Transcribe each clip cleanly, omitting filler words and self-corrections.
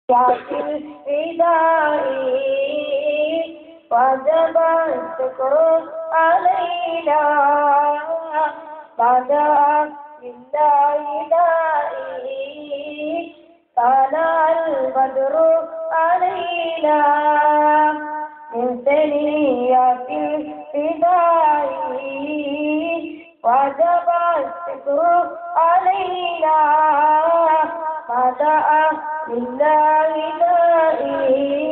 شاكر فدائي وجب الشكر علينا بدا لله دائي طلع البدر علينا من ثنيات الفدائي وجب الشكر علينا بدا لله دائي.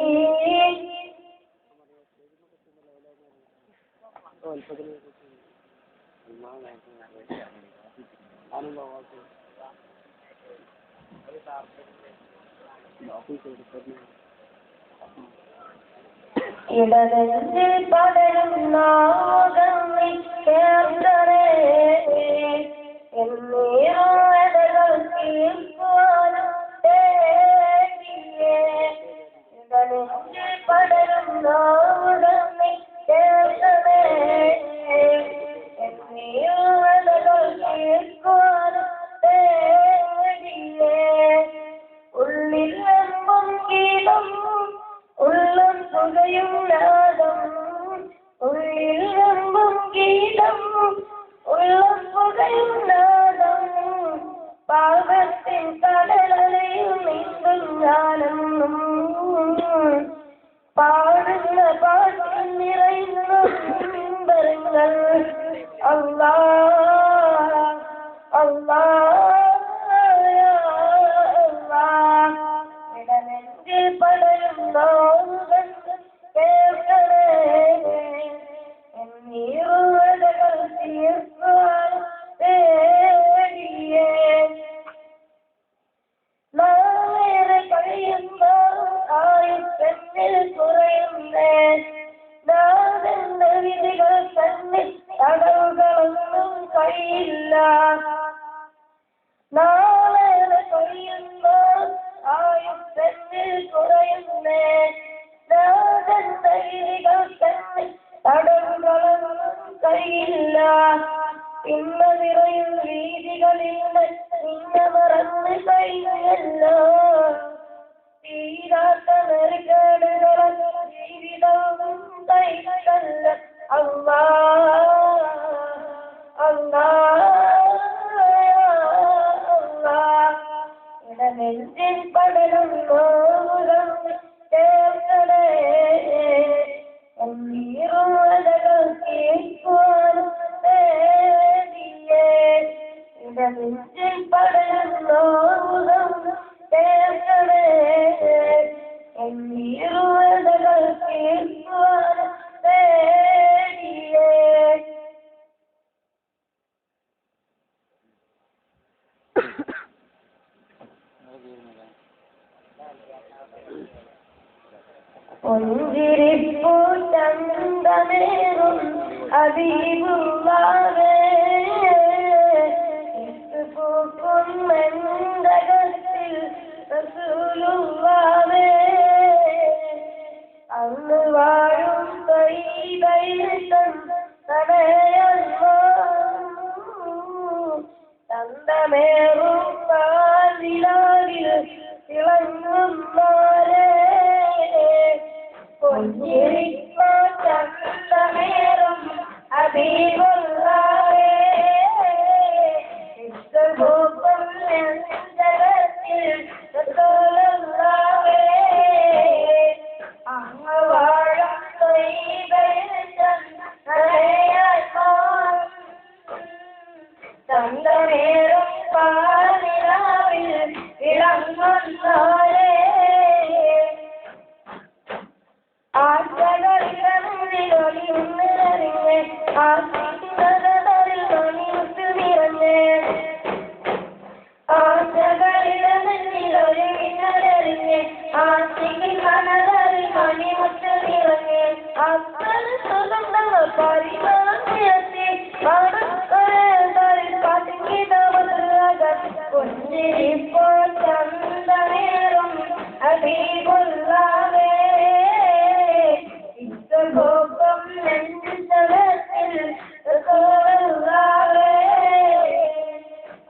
ഇടനെഞ്ചിൽ പടരും നാഗം ചേർത്തരേ എന്നീറോടകൾ കേൾക്കുവാനും ഇടനെഞ്ചിൽ പടരും നാഗം ചേർത്തരേ എന്നീറോടകൾ കേൾക്കുവാനും ഉള്ളിൽ വെമ്പും ഗീതം ഉള്ളം പുകയും നാദം ഉള്ളിൽ വെമ്പും ഗീതം ഉള്ളം പുകയും നാദം പാപത്തിൻ കടലയും നീന്തും ജ്ഞാനം പാടുന്ന പാട്ടിൽ നിറയുന്ന മിമ്പരങ്ങൾ അല്ലാഹ് അല്ലാഹ് ഇടനെഞ്ചിൽ പടരും നോവുകൾ കേൾക്കണേ എന്നീറുവതകൾ തീർക്കുവാൻ തേടിയേ നാളേറെ കഴിയുമ്പോൾ ആയുസ്സെന്നിൽ കുറയുന്നേ നാഥന്റെ വിധികൾ തന്നിൽ തടവുകളൊന്നും കഴിയില്ല നാളേറെ കഴിയുമ്പോൾ ആയുസ്സെന്നിൽ കുറയുന്നേ നാഥന്റെ വിധികൾ തന്നിൽ തടവുകളൊന്നും കഴിയില്ല ഇന്ന നിറയും വീതികളിൽ നിന്നെ മറന്ന് കഴിഞ്ഞല്ലോ തീരാത്ത നെറുകേടുകളെ ജീവിതവും കൈകല്ല അല്ലാഹ് അല്ലാഹ് ഇടനെഞ്ചിൽ പടരും നോവുകൾ ചേർക്കണേ എന്നീറുവതകൾ കേൾക്കുവാനും തേടിയേ ഇടനെഞ്ചിൽ പടരും നോവുകൾ ചേർക്കണേ എന്നീറുവതകൾ കേൾക്കുവാനും തേടിയേ. പുഞ്ചിരിപ്പൂ ചന്തമേറും ഹബീബുള്ളാഹേ പൂക്കും മന്ദഗത്തിൽ റസൂലുള്ളാഹേ അന്ന് വാഴും ത്വയ്യിബയിൽ ചന്തമേറും പാതിലാവിൽ തിളങ്ങുന്നോരേ പുഞ്ചിരിപ്പൂ ചന്തമേറും ഹബീബുള്ളാഹേ പൂക്കും മന്ദഗത്തിൽ റസൂലുള്ളാഹേ അങ്ങ് വാഴും ത്വയ്യിബയിൽ ചന്തമേറും പാതിരാവിൽ വിളങ്ങുന്നോരേ ആശകളിലൊളി നിറഞ്ഞ് ആശിക്കുന്നതിൽ മണിമുത്ത് നിറഞ്ഞ് ആശകളിലൊളി നിറഞ്ഞ് ആശിക്കുന്നതിൽ മണിമുത്ത് നിറഞ്ഞ് അത്തരം സുഗന്ധങ്ങൾ പരിമാണത്തി പുഞ്ചിരിപ്പൂ ചന്തമേറും ഹബീബുള്ളാഹേ പൂക്കും നെഞ്ചകത്തിൽ റസൂലുള്ളാഹേ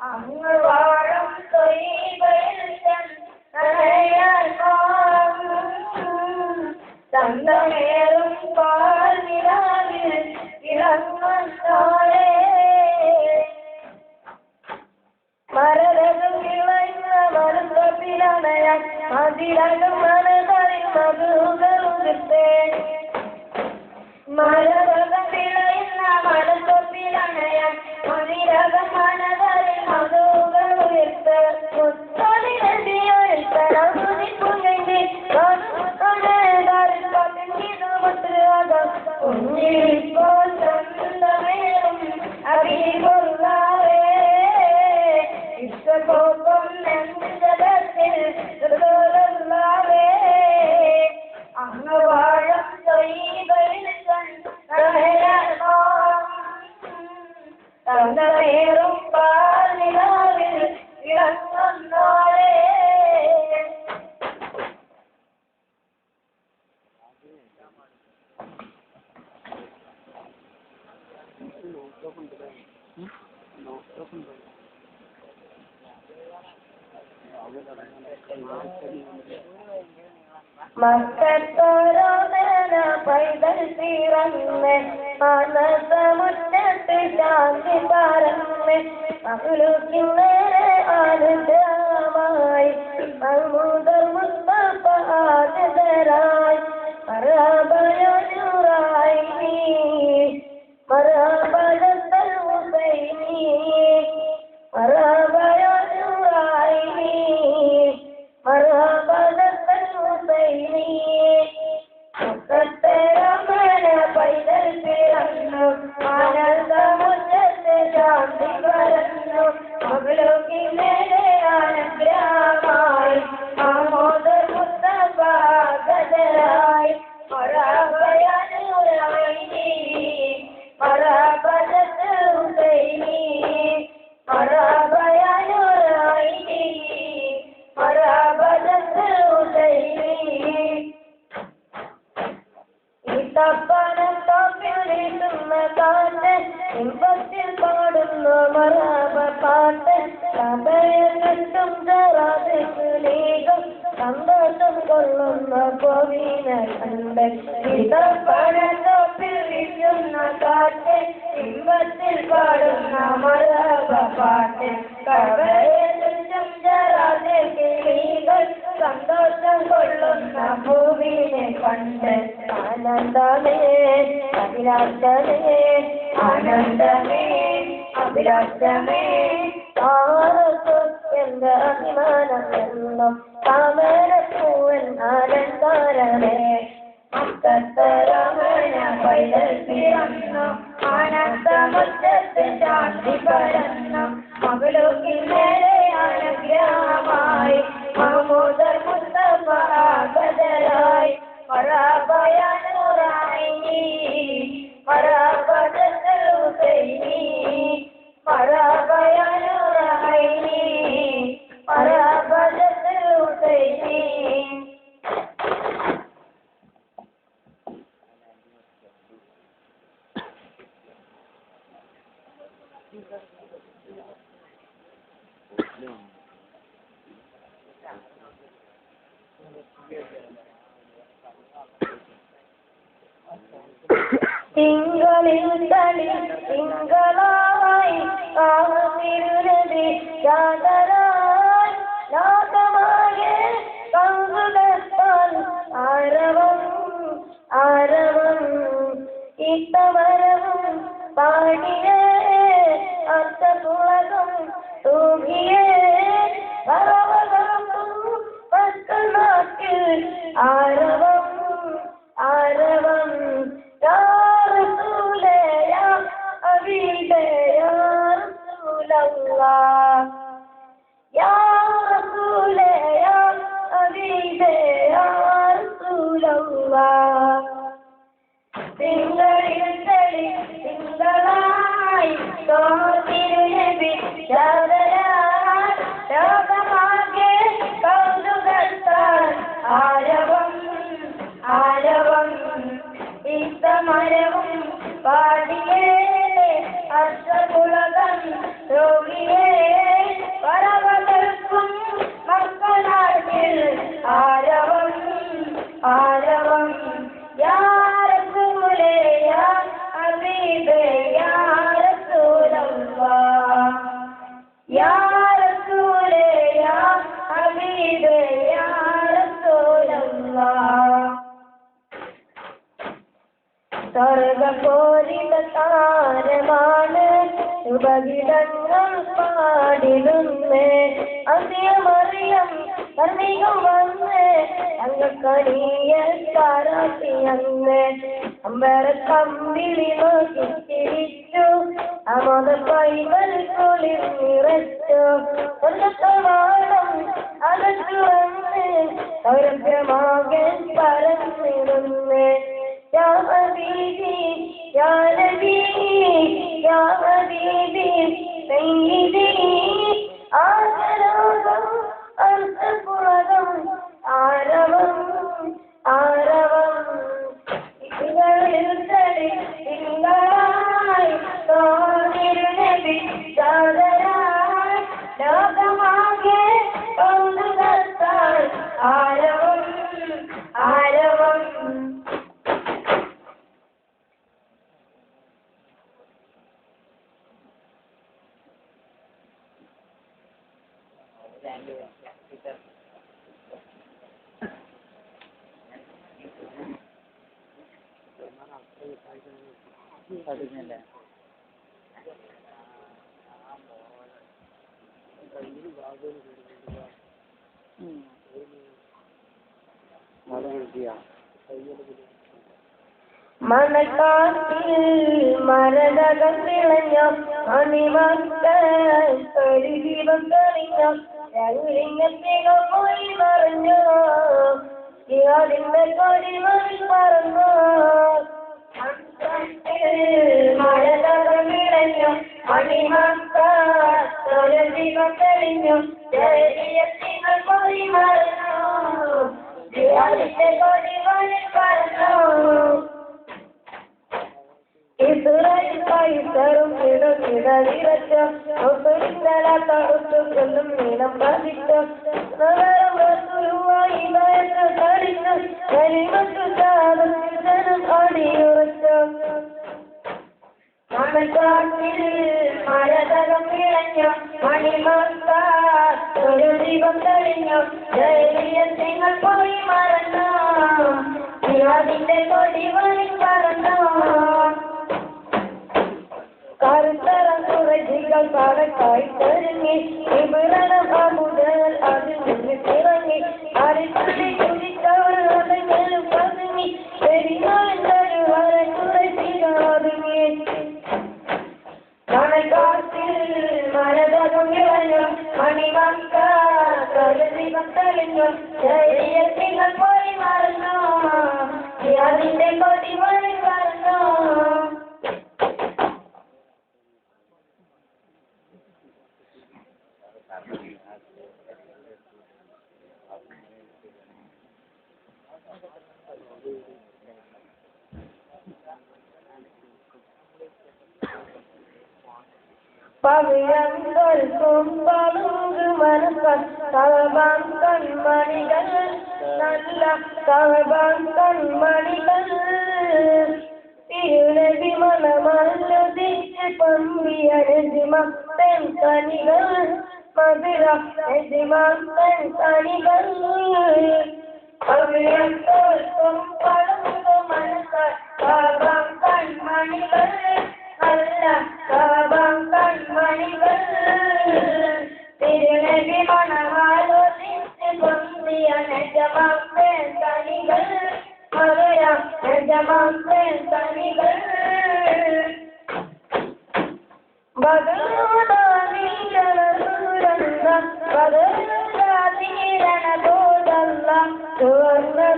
അങ്ങ് വാഴും ത്വയ്യിബയിൽ ചന്തമേറും പാൽനിലാവിൽ ഇളങ്ങുന്നോളേ മരതകം വിളയുന്ന മരുത്വത്തിലണയാൻ മതിരകം മനതറിൽ മധുകളുതിർത്തേ മരതകം വിളയുന്ന മരുത്വത്തിലണയാൻ മതിരകം മനതറിൽ മധുകളുതിർത്ത് മുത്തലിനടിയൊരു തലമുതിപ്പുനെങ്കിൽ കുഞ്ഞിപ്പോൾ ചന്തമേറും അഭികൊള്ളാവേ ഇഷ്ടകോപം നെഞ്ചകത്തിൽ ഹൃദയമുള്ളാവേ അംഗവാഴം കൈകളിൽ തന്നേറും പാലിനാവിൽ ഇളങ്ങുന്നോളേ മക്കത്തോരോമേന പൈതൽ തീറന്ന് മനസമുറ്റത്ത് ശാന്തി പറന്ന് മകളുക്കിന്നേരെ ആനന്ദമായി മഹ്മൂദർ മുസ്തഫ ആദരായി മർഹബയൂറായി മർഹബൽ ഹുസൈനി മർഹബയൂറായി മർഹബൽ ഹുസൈനി മുക്കത്തരമന പൈതൽ പിറന്നു ആനന്ദമുറ്റത്ത് ശാന്തി പരന്നു മകളുക്കിന്നേരെ ആനന്ദമായി മഹ്മൂദർ മുസ്തഫ ആദരായി മർഹബയൂറായി മർഹബൽ ഹുസൈനി മർഹബയൂറായി മർഹബൽ ഹുസൈനി ഇത്തപ്പനത്തോപ്പിളിടുന്ന കാറ്റ് ഇമ്പത്തിൽ പാടുന്നു മർഹബ പാട്ട് സഭയെന്നിട്ടും ചേരാതെ കിളികൾ സന്തോഷം കൊള്ളുന്ന കോവിനെ കണ്ട് ഇത്തപ്പനത്തോപ്പിൽ വീശുന്ന കാറ്റ് ഇമ്പത്തിൽ പാടുന്ന മർഹബ പാട്ട് സഭയെന്നിട്ടും ചേരാതെ കിളികൾ സന്തോഷം കൊള്ളുന്ന ഭൂവിനെ കണ്ട് ആനന്ദമേ അഭിലാഷമേ ആനന്ദമേ അഭിലാഷമേ എന്റെ അഭിമാനമെന്നും താമരപ്പൂവൻ ആനന്ദാരമേ മക്കത്തരമന പൈതൽ പിറന്നു ആനന്ദമുറ്റത്ത് ശാന്തി പരന്നു മകളുക്കിന്നേരെ അനുഗ്രഹമായി മഹ്മൂദർ മുസ്തഫ ആദരായി മർഹബയൂറായി മർഹബൽ ഹുസൈനി മർഹബയൂറായി മർഹബൽ ഹുസൈനി തിങ്കളിൽ തളി തിങ്കളായി തിരുനബി ചാതരായി ലോകമാകെ കൗതുകത്താൽ ആരവം ആരവം ഇത്തമരവും പാടിയേ അർത്ഥപുളകം തൂകിയേ പർവ്വതം പക്കനാട്ടിൽ ആരവം ആരവം യാ റസൂലേ യാ ഹബീബേ യാ റസൂലല്ലാഹ് യാ റസൂലേ യാ ഹബീബേ യാ റസൂലല്ലാഹ് തിങ്കളിൽ തെളി തിങ്കളായി തിരുനബി ചാതരായി ലോകമാകെ കൗതുകത്താൽ ആരവം ആരവം ഇത്തമരവും പാടിയേ അർദ്ധപുളകം രോഗിയേ പർവ്വതർക്കും മക്കളാട്ടിൽ ആരവം ആരവം സ്വർഗപോരിത താരമാണ് ഉപകിടങ്ങൾ പാടിടുന്നേ അസിയമറിയം കർമ്മികം വന്ന് തങ്കക്കണിയെ താരാട്ടിയന്ന് അമ്പര കമ്പിളി നോക്കി തിരിച്ചു അമോദ പൈതൽ കുളിർ നിറച്ചു സ്വർഗത്തവാടം അകത്തു വന്ന് സൗരഭ്യമാകൻ പരന്നിടുന്നേ യാ ഹബീബി യാ നബി യാ ഹബീബി സയ്യിദി ആദരവം അർദ്ധപുറകം ആരവം ആരവം ഇതുകളിൽ തടി തിങ്കളായി തോന്നിരുന്നബി ചാതരായി ലോകമാകെ കൗതുകത്താൽ ആരവം ആരവം മണക്കാട്ടിൽ മരതകം വിളഞ്ഞ അണിമക്കൾ ദീപം തെളിഞ്ഞ രംഗത്തികൾ പോയി മറിഞ്ഞു അതിന്റെ കൊടിമണി പറന്നു മരതകം വിളഞ്ഞ അണിമക്കൾ ദീപം തെളിഞ്ഞു രംഗത്തികൾ പോയി മറിഞ്ഞു അതിന്റെ കൊടിമണി പറന്നു ഇസ്രായേൽ കൈസറും ഇടനിരച്ച ഒത്തുകൊല്ലും നീളം ബാധിച്ച നഗരം റസൂലുള്ളാഹി തടിച്ച കലിമത്തു സാധത്തിൽ ജനം അടിയുറച്ച മണക്കാട്ടിൽ മരതകം വിളഞ്ഞ മണിമക്കാർ ഒരു ദീപം തെളിഞ്ഞു ധൈര്യങ്ങൾ പോയി മറന്നു അതിന്റെ കൊടി വഴി പറന്നു കറുത്തറം കുറച്ചികൾ പാടക്കായി തെരുങ്ങി വിവരണം മുതൽ അതിൽ നിന്ന് തിറങ്ങി അരിച്ചുള്ളി കുതിച്ചവർ അതെങ്കിലും പതുങ്ങി പെരിനാളിൽ വരെ കുറച്ചികൾ ഒതുങ്ങി മണക്കാട്ടിൽ മരതകം വിളഞ്ഞു മണിമക്കാർ ദീപം തെളിഞ്ഞു ധൈര്യങ്ങൾ പോയി മറന്നു അതിന്റെ കൊടി വഴി പറന്നു പവിഴങ്ങൾക്കും പളുങ്ക് മനസ്സ തവബാൻ കൺമണികൾ നല്ല തവബാൻ കൺമണികൾ തിരുനബി മണമല്ലുദിച്ച് പമ്പിയണിമത്തൻ കനികൾ മധുര എതിമത്തൻ കനികൾ പവിഴങ്ങൾക്കും പളുങ്ക് മനസ്സ തവബാൻ കൺമണികൾ നല്ല തവബാൻ കൺമണികൾ തിരുനബി മണമല്ലുദിച്ച് പമ്പിയണിമത്തൻ കനികൾ മധുര എതിമത്തൻ കനികൾ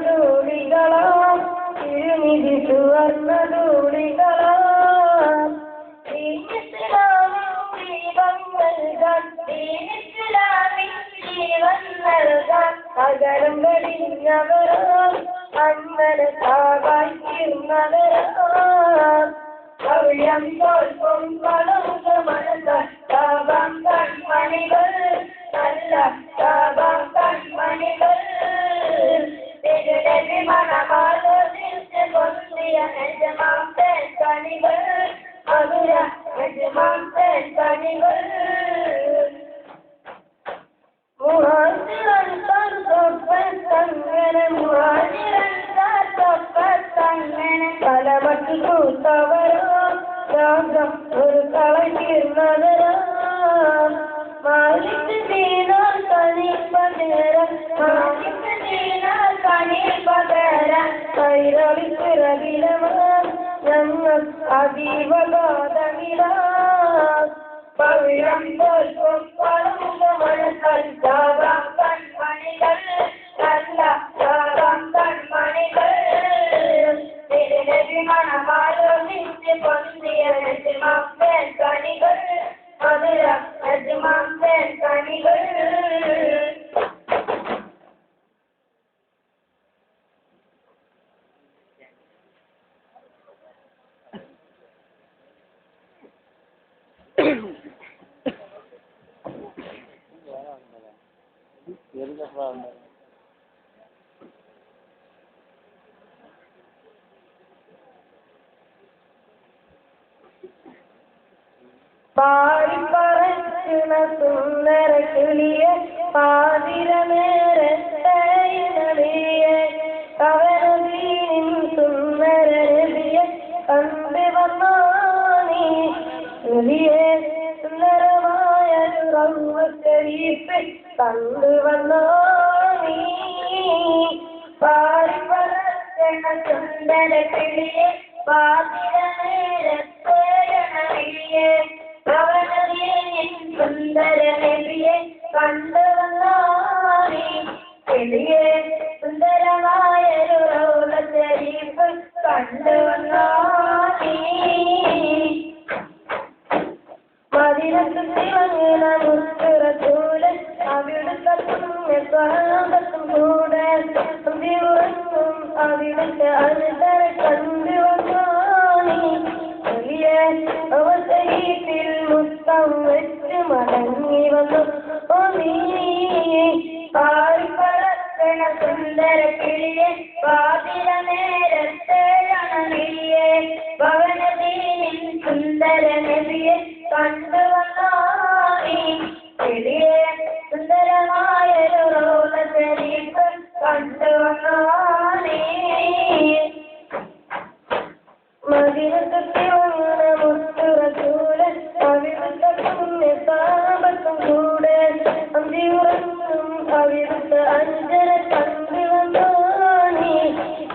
സുവർണധൂളികളാം തിരുനിധി സുവർണധൂളികളാം അകരം വെടിഞ്ഞവരാം അങ്ങനെ സാകായി തീർന്നവരാം കവിയം തോൽക്കും പളുങ്ക് മനസ്സ താപം കൺമണികൾ നല്ല താപം കൺമണികൾ തിരുനബി മണമാലോചിച്ച് പൊന്തിയ യജമാൻ കണികൾ മധുര യജമാൻ കണികൾ മുഹാജിറൻ തങ്ങനെ മുഹാജിറൻ തങ്ങനെ കലമറ്റു കൈരളി പിറകിലമാം ഞങ്ങൾ അതീവഗാതമിടാ പവിഴം തോൽക്കും പളുങ്കമഴകൾ ചാകാം കൺമണികൾ നല്ല ചാകാം കൺമണികൾ മണമാലോ നിന്റെ പൊന്തിയ നജ്മാൻ കണികൾ മധുര നജ്മാൻ കണികൾ പാടി പറക്കുന്ന സുന്ദര കിളിയെ പാതിര നേരത്തേ കവനദീനിൻ സുന്ദര നബിയെ കണ്ടു വന്നോ നീ നബിയെ സുന്ദരമായ റൗള ശരീഫ് കണ്ടു വന്നോ നീ പാടി പറക്കുന്ന സുന്ദര കിളിയെ പാതിര നേരത്തേ സുന്ദര നബിയെ കണ്ടുവന്നാരി കിളിയെ സുന്ദരമായ റൗള ശരീഫ് കണ്ടുവന്നാരി മദീനത്ത് തിളങ്ങുന്ന മുത്തുറസൂല് അവിടുത്തെ സ്വഹാബത്തും കൂടെ ഉറങ്ങും അവിടുത്തെ അനുസര കണ്ടുവന്നാരി അവസരീത്തിൽ മുത്തം വെച്ച് മടങ്ങി വന്നു പാടി പറക്കണ സുന്ദര കിളിയെ പാതിര നേരത്തെ അണവിയെ ഭവനദീനിൻ സുന്ദര നബിയെ കണ്ടുവന്നാരി കിളിയെ സുന്ദരമായ റൗള ശരീഫ് കണ്ടുവന്നാരി മദീനത്ത് തിളങ്ങുന്ന മുത്തുറസൂല് അവിടുത്തെ പുണ്യസാപത്തും കൂടെ അന്തിയുറങ്ങും അവിടുത്തെ അഞ്ചര കണ്ടു വന്നാനി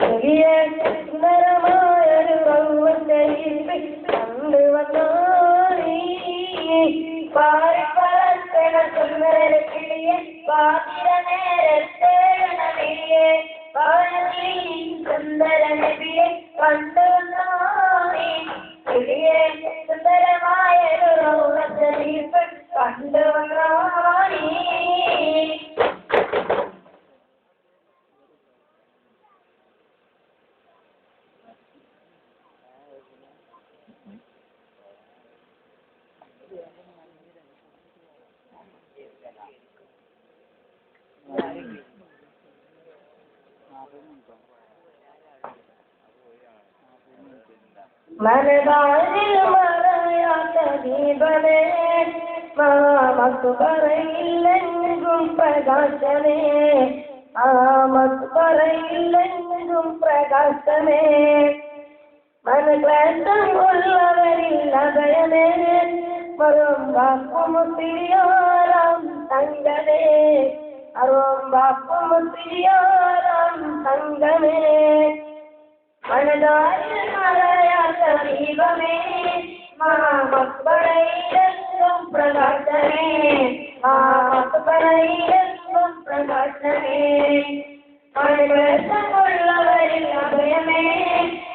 കിളിയെ സുന്ദരമായൊരു റൗള ശരീഫ് കണ്ടു വന്നാനി പാടി പറക്കണ സുന്ദര കിളിയെ പാതിര നേരത്തെ നബിയെ ഭവനദീനിൻ സുന്ദര നബിയെ കണ്ടുവന്നാരി കിളിയെ സുന്ദരമായ റൗള ശരീഫ് കണ്ടുവന്നാരി മനതാരിൽ മറയാത്ത ദീപമേ മക്ബറയിലെങ്കും പ്രകാശമേ മക്ബറയിലെങ്കും പ്രകാശമേ മനക്ലേശം ഉള്ളവരിൽ അഭയമേ മറും ബാപ്പുമുത്തിരിയോരാം തങ്കമേ അറും ബാപ്പുമുത്തിരിയോരാം തങ്കമേ മനതാരിൽ മറയാത്ത ദീപമേ മക്ബറയിലെങ്കും പ്രകാശമേ മക്ബറയിലെങ്കും പ്രകാശമേ മനക്ലേശമുള്ളവരിൽ അഭയമേ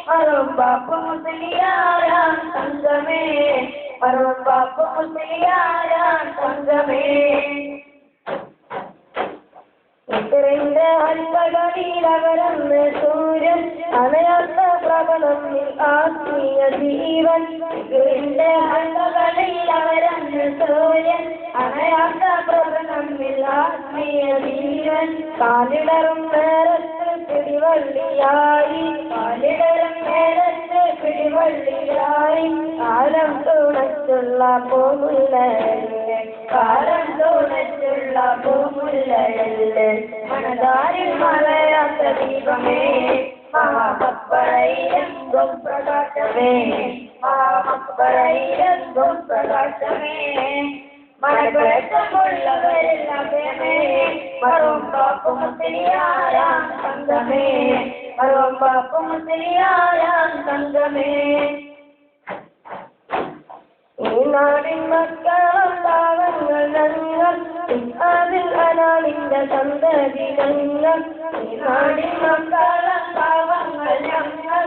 മറും ബാപ്പുമുത്തിരിയോരാം തങ്കമേ മറും ബാപ്പുമുത്തിരിയോരാം തങ്കമേ ഇത്തരന്റെ അൻപകളിലവരന്ന് സൂര്യൻ അണയാത്ത പ്രബലമിൽ ആത്മീയ ജീവൻ ഇത്തരന്റെ അൻപകളിലവരന്ന് സൂര്യൻ അണയാത്ത പ്രബലമിൽ ആത്മീയ ജീവൻ കാലിടറും നേരത്ത് പിടിവള്ളിയായി കാലിടറും നേരത്ത് പിടിവള്ളിയായി കാലം തുണച്ചുള്ള പൂമുല്ലയല്ലേ കാലം തുണച്ചുള്ള പൂമുല്ലയല്ലേ മനതാരിൽ മറയാത്ത ദീപമേ മക്ബറയിലെങ്കും പ്രകാശമേ മക്ബറയിലെങ്കും പ്രകാശമേ മനക്ലേശമുള്ളവരിൽ അഭയമേ മറും ബാപ്പുമുത്തിരിയോരാം തങ്കമേ അറുവപ്പാപ്പും മുസ്ലിയാരാം സംഘമേ ഈ നാടിൻ മക്കളും പാവങ്ങൾ ഞങ്ങൾ അതിൽ അനാളിന്റെ സന്തതി ഞങ്ങൾ ഈ നാടിൻ മക്കളും പാവങ്ങൾ ഞങ്ങൾ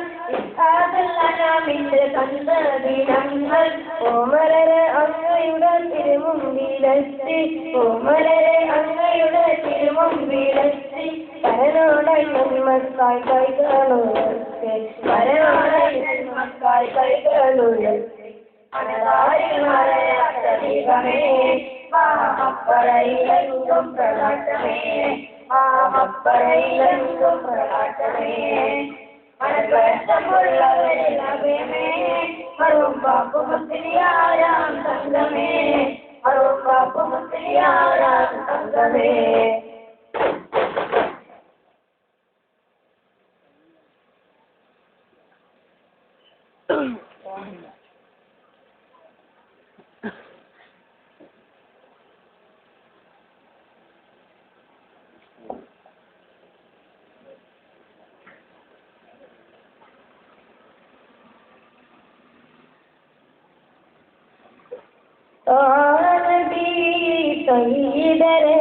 അതിൽ അനാളിന്റെ സന്തതി ഞങ്ങൾ ഓമരരെ അങ്ങയുടെ തിരുമുമ്പിലെത്തി ഓമരരെ അങ്ങയുടെ തിരുമുമ്പിലെത്തി പരനോടായി നന്മക്കായി കൈകളുയർത്തി പരനോടായി നന്മക്കായി കൈകളുയർത്തി അനതാരിമറയാത്ത ദൈവമേ മാമപ്പറയിലെങ്കും പ്രകാശമേ മാമപ്പറയിലെങ്കും പ്രകാശമേ മനസ്സമുള്ളവരിൽ അഭയമേ അറുവപ്പാപ്പു മുസ്ലിയാരാം സംഘമേ അറുവപ്പാപ്പു മുസ്ലിയാരാം സംഘമേ സയ്യിദരേ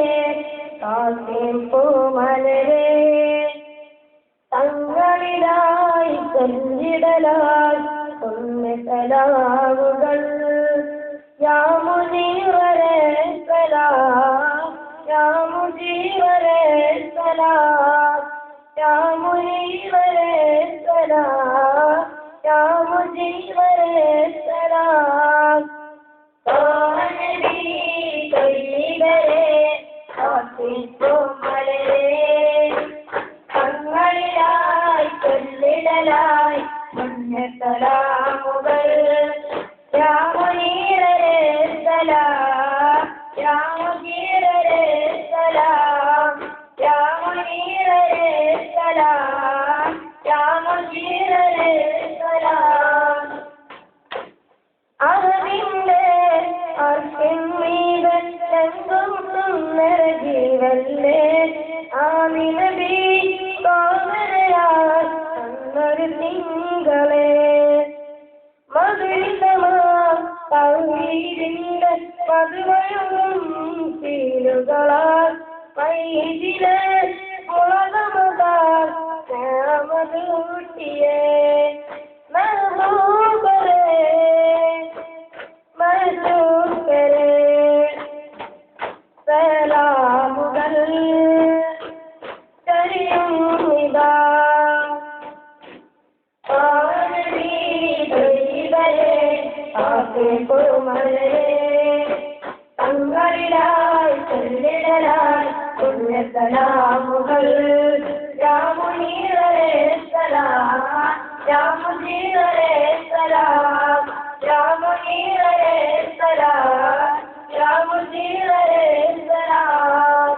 കാസിം പൂമലരേ തങ്ങളിലായി കൊഞ്ചിടലാൽ സലാമുകൾ യാ മുനീറരേ സലാം യാ മുജീബരേ സലാം യാ മുനീറരേ സലാം യാ മുജീബരേ സലാം തങ്ങളിലായി കൊല്ലിടലായി മുന്നത്തലാമുകൾ യാ മുനീറരേ സലാം യാ മുജീബരേ സലാം യാ മുനീറരേ സലാം യാ മുജീബരേ സലാം അറിവിന്റെ അർഹിമീതെങ്കും സുന്ദര ജീവല്ലേ ആമിനബി കോമരയാൽ അന്നൊരു തിങ്കളെ മധുരിതമാ തൗഹീദിന്റെ മധുവഴും തീരുകളാൽ മൈജിലെ മുളകമുതാൽ ശ്യാമദൂട്ടിയെ മഹബൂബരേ മഹബൂബരേ സലാമുകൾ ചരിയും ഇതാ തങ്ങളിലായി ചൊല്ലിടലായി പുണ്യസലാമുകൾ യാ മുനീറരേ സലാം യാ മുജീബരേ സലാം യാ മുനീറരേ സലാം യാ മുജീബരേ സലാം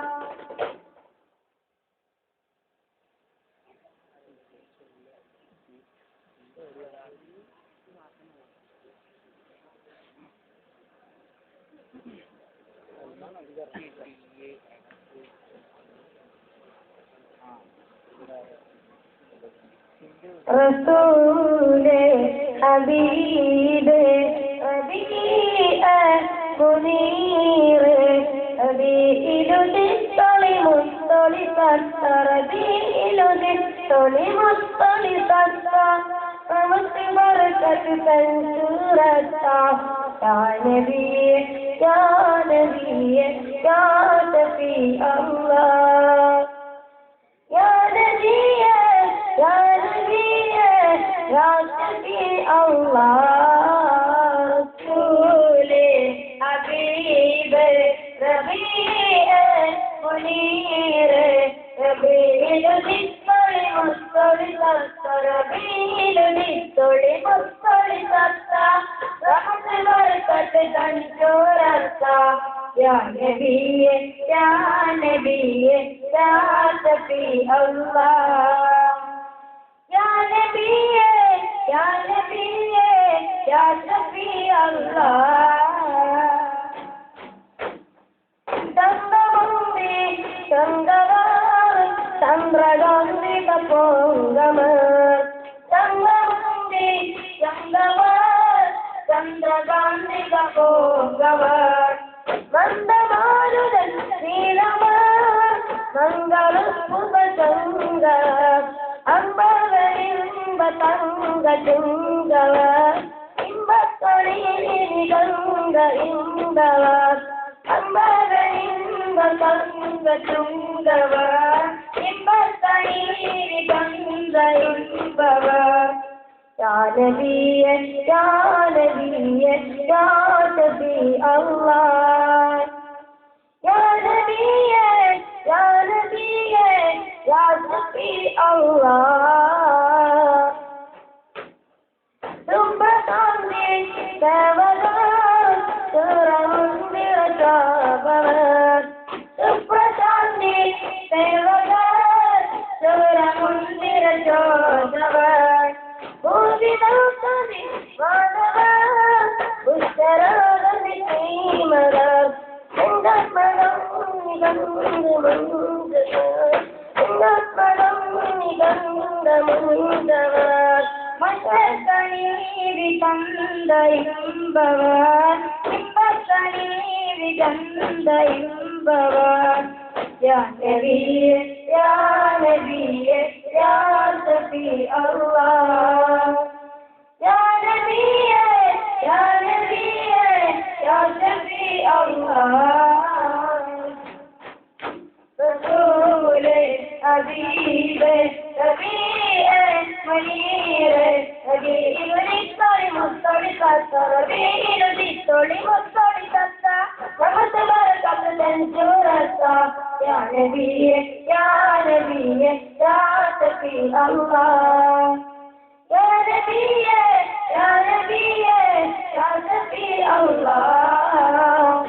റസൂലേ ഹബീബേ റബീഅ മുനീറേ റബീഇലുദിത്തൊളി മുസ്തൊളി സത്ത റബീഇലുദിത്തൊളി മുസ്തൊളി സത്ത നമുക്ക് ബർക്കത്ത് തൻസൂറത്ത യാ നബിയേ യാ നബിയേ യാ ശഫീ അല്ലാഹ് യാ നബിയേ യാ നബിയേ യാ ശഫീ അല്ലാഹ് റസൂലേ ഹബീബേ റബീഅ മുനീറേ റബീഇലുദിത്തൊളി മുസ്തൊളി സത്ത റബീഇലുദിത്തൊളി മുസ്തൊളി സത്ത നമുക്ക് ബർക്കത്ത് തൻസൂറത്ത യാ നബിയേ യാ നബിയേ യാ ശഫീ അല്ലാഹ് യാ നബിയേ യാ നബിയേ യാ ശഫീ അല്ലാഹ് ചന്ദ്രകാന്തിക പൂങ്കമർ തങ്കമുണ്ടി ചങ്കമർ ചന്ദ്രകാന്തിക പൂങ്കമർ മന്ദമാരുതൻ നീലമർ മംഗളസുഭസംഗ അമ്പവരിമ്പ തങ്ക ചുങ്കവ ഇമ്പത്തളിരി ഗംഗ ഇമ്പവ അമ്പവരിമ്പ തങ്ക ചുങ്കവ ഇമ്പത്തളിരി ഗംഗ ഇമ്പവ യാ നബിയെ യാ നബിയെ യാ നബി അല്ലാഹ് യാ നബിയെ യാ നബിയെ യാ നബി അല്ലാഹ് സുബ്രതാന്തി ദേവദാൻ സുരമുന്ദിര ശോഭവൻ സുബ്രതാന്തി ദേവദാൻ സുരമുന്ദിര ശോഭവൻ ഭൂതിദൗതനി മാധവൻ ഉത്തരാഗതി ശ്രീമദം ഗംഗമണം നിഗന്ധമുണ്ടവർ മറ്റക്കണീരി കണ്ടയുമ്പവർ ഇമ്പക്കണീരി കണ്ടയുമ്പവർ യാ നബിയെ യാ നബിയെ യാ നബി അല്ലാഹ് യാ നബിയെ യാ നബിയെ യാ നബി അല്ലാഹ് റസൂലേ ഹബീബേ നബിയേ മുനീറേ ഹബീബിത്തോളി മുത്തോളി കത്തറബീരുദിത്തോളി മുത്തോളി കത്ത നമുക്ക് ബർക്കത്ത് തെഞ്ചൂരത്ത യാ നബിയേ യാ നബിയേ യാ നബി അല്ലാഹ് യാ നബിയേ യാ നബിയേ യാ നബി അല്ലാഹ്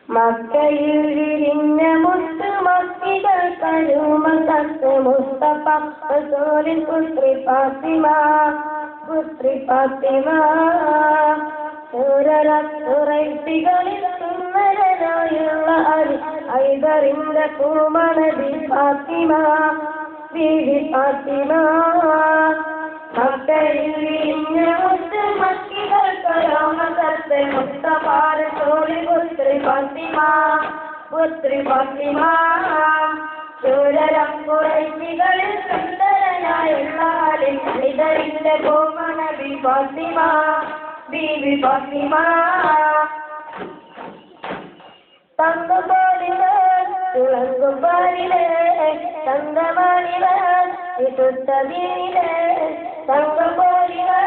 മക്കയിൽ വിരിഞ്ഞ മുത്ത് മക്കികൾ കരുമ സത്ത് മുസ്തഫ റസൂലിൻ പുത്രി ഫാത്തിമ ഖുറൈശികളിൽ സുന്ദരനായുള്ള ഐദറിന്റെ പൂമണബി ഫാത്തിമ ബീവി ഫാത്തിമ മക്കയിൽ വിരിഞ്ഞ മുത്ത് മക്കികൾ കരുമ സത്ത് മുസ്തഫ റസൂലിൻ പുത്രി ഫാത്തിമ ശൂരരം ഖുറൈശികളിൽ സുന്ദരനായുള്ള ഇതറിന്റെ പൂമണബി ഫാത്തിമ ബീവി ഫാത്തിമ തങ്കപോലിലെ തുളങ്കുപാലിലെ തങ്കമാലിലെ വിശുദ്ധീനിലെ തങ്കപോലിലെ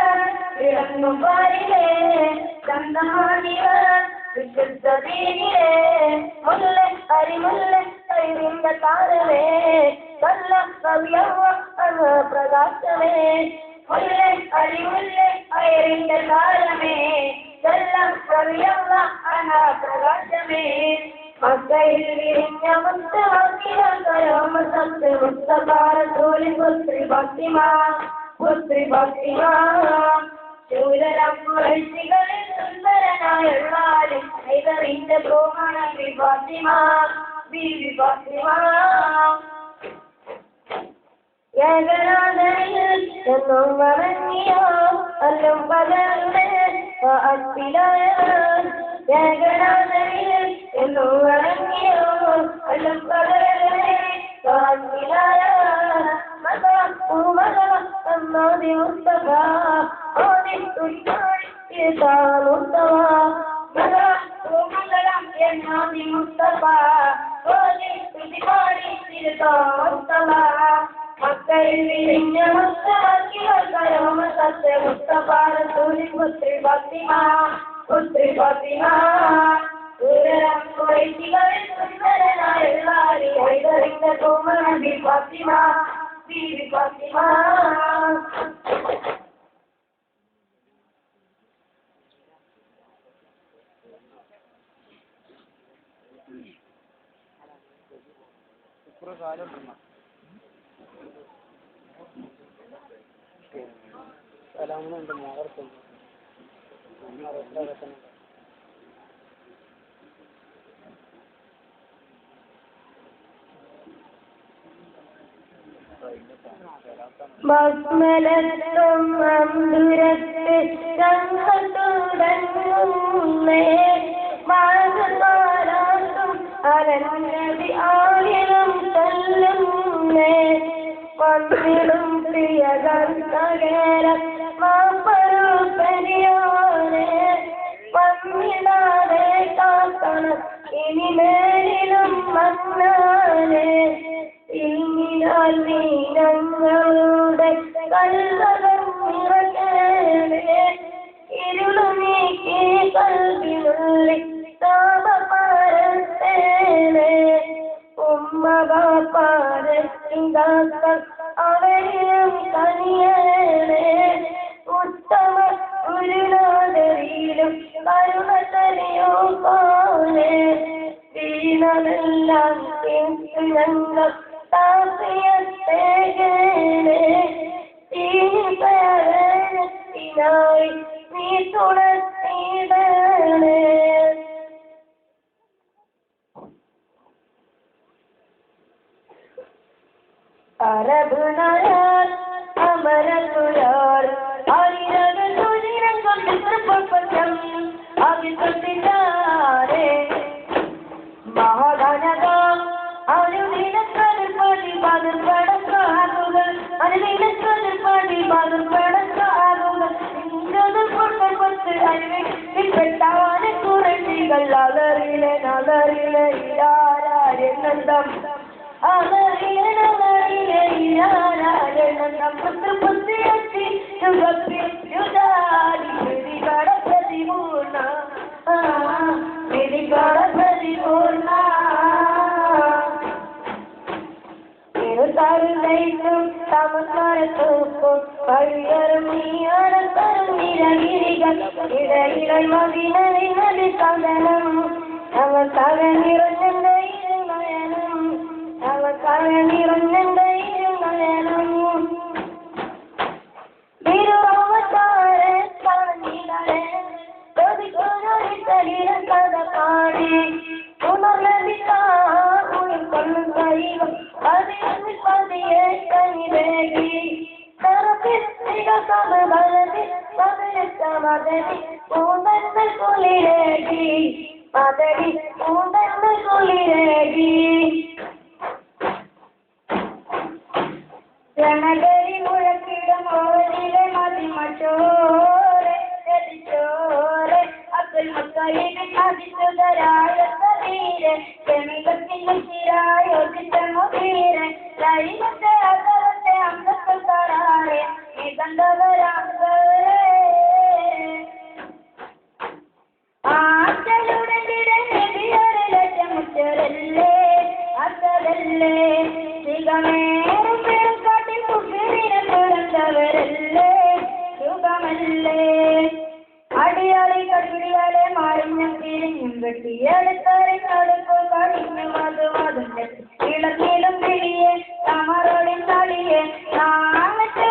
തുളങ്കുപാലിലെ തങ്കമാലിലെ വിശുദ്ധീനിലെ മുല്ല അരിമുല്ല കൈവിന്റെ താരമേ കല്ല കവിയവ പ്രകാശമേ മുല്ല അരിമുല്ല അയറിന്റെ താരമേ കല്ല കവിയവ പ്രകാശമേ മക്കയിൽ വിരിഞ്ഞ മുത്ത് മക്കിലോ സത്ത് മുസ്തഫ റസൂലിൻ പുത്രി ഫാത്തിമ ശൂരരം ഖുറൈശികളിൽ സുന്ദരനായുള്ള ഐദറിന്റെ പൂമണബി ഫാത്തിമ ബീവി ഫാത്തിമ ഏകനാഥനിൽ എന്നും വണങ്ങിയോ അല്ലും പകരുടെ അത്തിലായ ഏകനാഥനിൽ എന്നും വണങ്ങിയോ അല്ലും പകരുടെ അത്തിലായ മോദി മുസ്തഫ ഓദി മുസ്തഫ മോദി മുസ്തഫ ഓദി മുസ്തഫ മക്കയിൽ വിരിഞ്ഞ മുസ്തഫ മുസ്തഫ റസൂലിൻ പുത്രി ഫാത്തിമ ഖുറൈശികളിൽ സുന്ദരനായുള്ള फातिमा बीवी फातिमा ബസ്മലത്തും അംദുരത്ത് ചങ്ങത്തുടങ്ങുന്നേ മാതൃകാലാത്തും അരനബി ആയിരം തല്ലുന്നേ വന്നിടും പ്രിയകർത്തകേര മാപ്പരു പെരിയോനെ വന്നിടാതെ കാക്കണം ഇനി മേലിലും മന്നാനെ ഇന്നിനാൽ നീ ഞങ്ങളുടെ കല്ലകം നിറഞ്ഞേ ഇരുളും നീക്കി കൽവിനുള്ളിൽ താപപാരത്തേനെ ഉമ്മ ബാപ്പാരക്ഷിതാക്കൾ അവരെയും കനിയേനെ ഉത്തമ ഗുരുനാഥരിലും കരുണ തരിയോ പോലെ ദീനമെല്ലാം കേട്ടു ഞങ്ങൾ താപിയത്തേകേനെ തീനത്തിനായി നീ തുണത്തിടണേ അറബ് നായാൽ അമരനുയാൽ ആയിരങ്ങൾ സൂര്യങ്ങൾ ചിത്രപുഷ്പം അവിസത്തിനാരെ മഹാധനകം അനുദിനക്കതിൽ പടി പതിർപടക്കാകുകൾ അനുദിനക്കതിൽ പടി പതിർപടക്കാകുകൾ ഇന്നത് പൊട്ടപ്പത്ത് അഴിവെട്ടാവാനെ കുറച്ചികൾ അലറിലെ നലറിലെ ഇരാരെന്നന്തം അലറിലെ നലറിലെ ഇരാരെന്നന്തം പുത്ത് പുത്തിയെത്തി യുഗപ്പി യുഗാടി വിധികട പ്രതിപൂർണ വിധികട പ്രതിപൂർണ ഇരുതരുന്നേക്കും സമസ്കാരത്തൂക്കും കഴിയറും നീയാനത്തരും നിരകിരികൾ ഇടയിടൽ മതിനറി നദി സദനം അവസാന നിറഞ്ഞെന്റെ ഇരുനയനം അവസാന നിറഞ്ഞെന്റെ ഇരുനയനം തിരുവവതാരെ കളഞ്ഞിടേ കൊതിക്കൊരു തലിര കഥ പാടി പുനർലഭിക്കാ ഉൾക്കൊള്ളും ദൈവം പതിയെ പതിയെ കനിവേകി തറപ്പിക സമബലതി പതിരച്ച മദരി പൂന്തന്ന കുളിരേകി മദരി പൂന്തന്ന കുളിരേകി ജനകരി മുഴക്കിടം ഓരിലെ മതിമച്ചോരെ ചോരെ അക്കൽ മക്കയിലെ അതിസുതരായ സതീരെ ചെമികത്തിൻ്റെ ചിരായോജിതമുതീരെ ലൈമത്തെ അകലത്തെ അമ്പത്തെ തരാറെ നികണ്ടവരാങ്കരെ ആറ്റലുടെ നിരനിധിയൊരു ലക്ഷമുറ്റരല്ലേ അസലല്ലേ സിഗമേറും പെരുങ്കാട്ടിൽ കുക്കിരിനെ പിറന്നവരല്ലേ സുഖമല്ലേ അടിയാളി കടിയാളെ മാറിഞ്ഞും തിരിഞ്ഞും വെട്ടിയെടുത്തറിഞ്ഞടുപ്പ് കടിഞ്ഞു മധുമതിന്റെ ഇളനീളും പിടിയെ സമറോളിൻ തളിയെ നാമത്തിൽ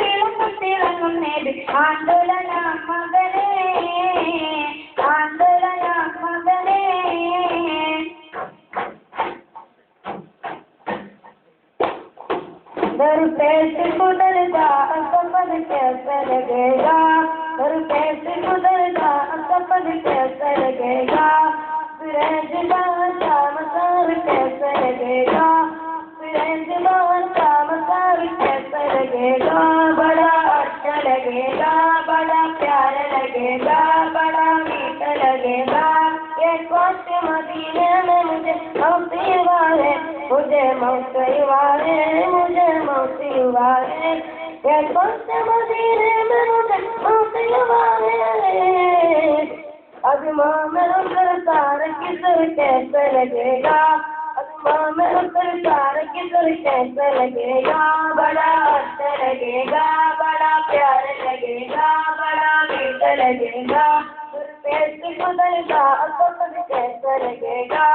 ഇളക്കും തിളങ്ങും നേടി ആന്തോലന മകനേ ആന്തോലന മകനേ दर पैसे गुजरता सपन कैसे लगेगा दर पैसे गुजरता सपन कैसे लगेगा फिरेंज बांसा मसार कैसे लगेगा फिरेंज बांसा मसार कैसे लगेगा बड़ा अच्छा लगेगा बड़ा प्यारा लगेगा बड़ा मीठा लगेगा ये कोच मदीने में मुझे मौसी हुआ है मुझे मौसी हुआ है मुझे मौसी हुआ है ये कोच मदीने में मुझे मौसी हुआ है अब माँ में उतर तार किस कैसे लगेगा अब माँ में उतर तार किधर कैसा लगेगा, बड़ा अच्छा लगेगा, बड़ा प्यार लगेगा, बड़ा मीठा लगेगा। पेट गुजरता असफल कैसा लगेगा,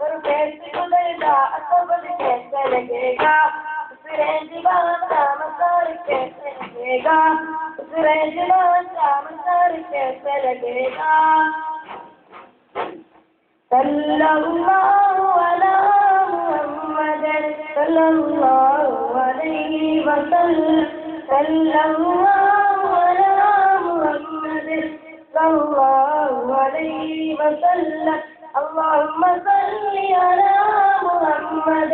पेट गुजरता असफल कैसा लगेगा। का मसार कैसे लगेगा, का मसार कैसे लगेगा। सल्लल्लाहु अला मुहम्मद सल्लल्लाहु अलैहि वसल्लम, सल्लल्लाहु अला मुहम्मद सल्लल्लाहु अलैहि वसल्लम। अल्लाहुम्मा सल्लि अला मुहम्मद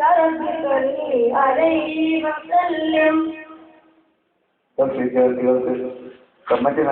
या रब्बी सल्लि अलैहि वसल्लम। सब विद्यार्थियों से कमेटी